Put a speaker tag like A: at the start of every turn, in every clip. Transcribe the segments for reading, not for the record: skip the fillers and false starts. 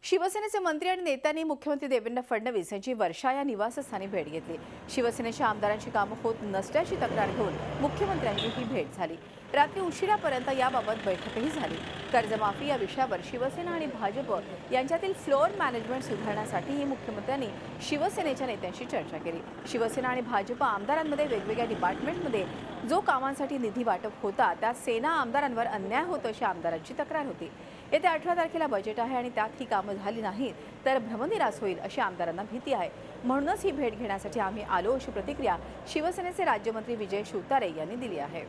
A: शिवसेनेचे मंत्री आणि नेत्यांनी मुख्यमंत्री देवेंद्र फडणवीस यांची वर्षा या निवासस्थानी भेट घेतली। शिवसेनेच्या आमदारांची कामं होत नसल्याची तक्रार घेऊन मुख्यमंत्र्यांची ही भेट झाली। रात्री उशिरापर्यंत याबाबत बैठकही झाली। कर्जमाफी या विषयावर शिवसेना आणि भाजप यांच्यातील फ्लोअर मॅनेजमेंट सुधारण्यासाठीही मुख्यमंत्र्यांनी शिवसेनेच्या नेत्यांशी चर्चा केली। शिवसेना आणि भाजप आमदारांमध्ये वेगवेगळ्या डिपार्टमेंटमध्ये जो कामांसाठी निधी वाटप होता त्यात सेना आमदारांवर अन्याय होतो अशी आमदारांची तक्रार होती। येत्या 18 तारखेला बजेट आहे आणि त्यात ही कामं झाली नाही तर भ्रमनिरास होईल अशी आमदारांना भीती आहे। म्हणूनच ही भेट घेण्यासाठी आम्ही आलो अशी प्रतिक्रिया शिवसेनेचे राज्यमंत्री विजय शिवतारे यांनी दिली आहे।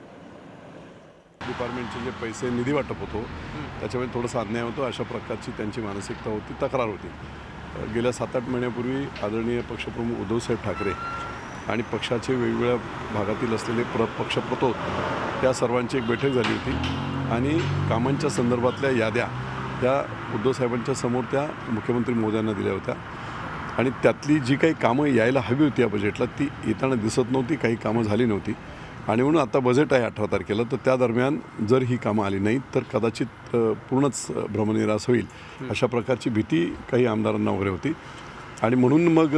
B: डिपार्टमेंटचे जे पैसे निधी वाटप होतो त्याच्यामध्ये थोडासा अन्याय होतो अशा प्रकारची त्यांची मानसिकता होती, तक्रार होती। गेल्या 7-8 महिन्यापूर्वी आदरणीय पक्षप्रमुख उद्धवसाहेब ठाकरे आणि पक्षाचे वेगवेगळ्या भागातील असलेले पक्षप्रतोद त्या सर्वांची एक बैठक झाली होती आणि कामांच्या संदर्भातल्या याद्या त्या उद्धवसाहेबांच्या समोर त्या मुख्यमंत्री महोदयांना दिल्या होत्या आणि त्यातली जी काही कामं यायला हवी होती या बजेटला ती येताना दिसत नव्हती, काही कामं झाली नव्हती आणि म्हणून आता बजेट आहे 18 तारखेला, तर त्या दरम्यान जर ही कामं आली नाहीत तर कदाचित पूर्णच भ्रमनिरास होईल अशा प्रकारची भीती काही आमदारांना वगैरे होती आणि म्हणून मग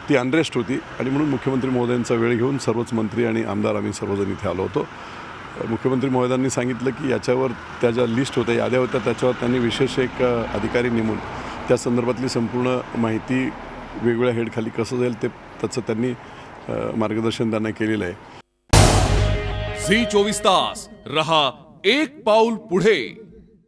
B: ती अनरेस्ट होती आणि म्हणून मुख्यमंत्री महोदयांचा वेळ घेऊन सर्वच मंत्री आणि आमदार आम्ही सर्वजण इथे आलो होतो। मुख्यमंत्री महोदयांनी सांगितलं की याच्यावर त्या ज्या लिस्ट होत्या, याद्या होत्या, त्याच्यावर त्यांनी विशेष एक अधिकारी नेमून त्या संदर्भातली संपूर्ण माहिती वेगवेगळ्या हेडखाली कसं जाईल त्याचं त्यांनी मार्गदर्शन त्यांना केलेलं आहे।
C: झी 24 तास रहा एक पाऊल पुढे।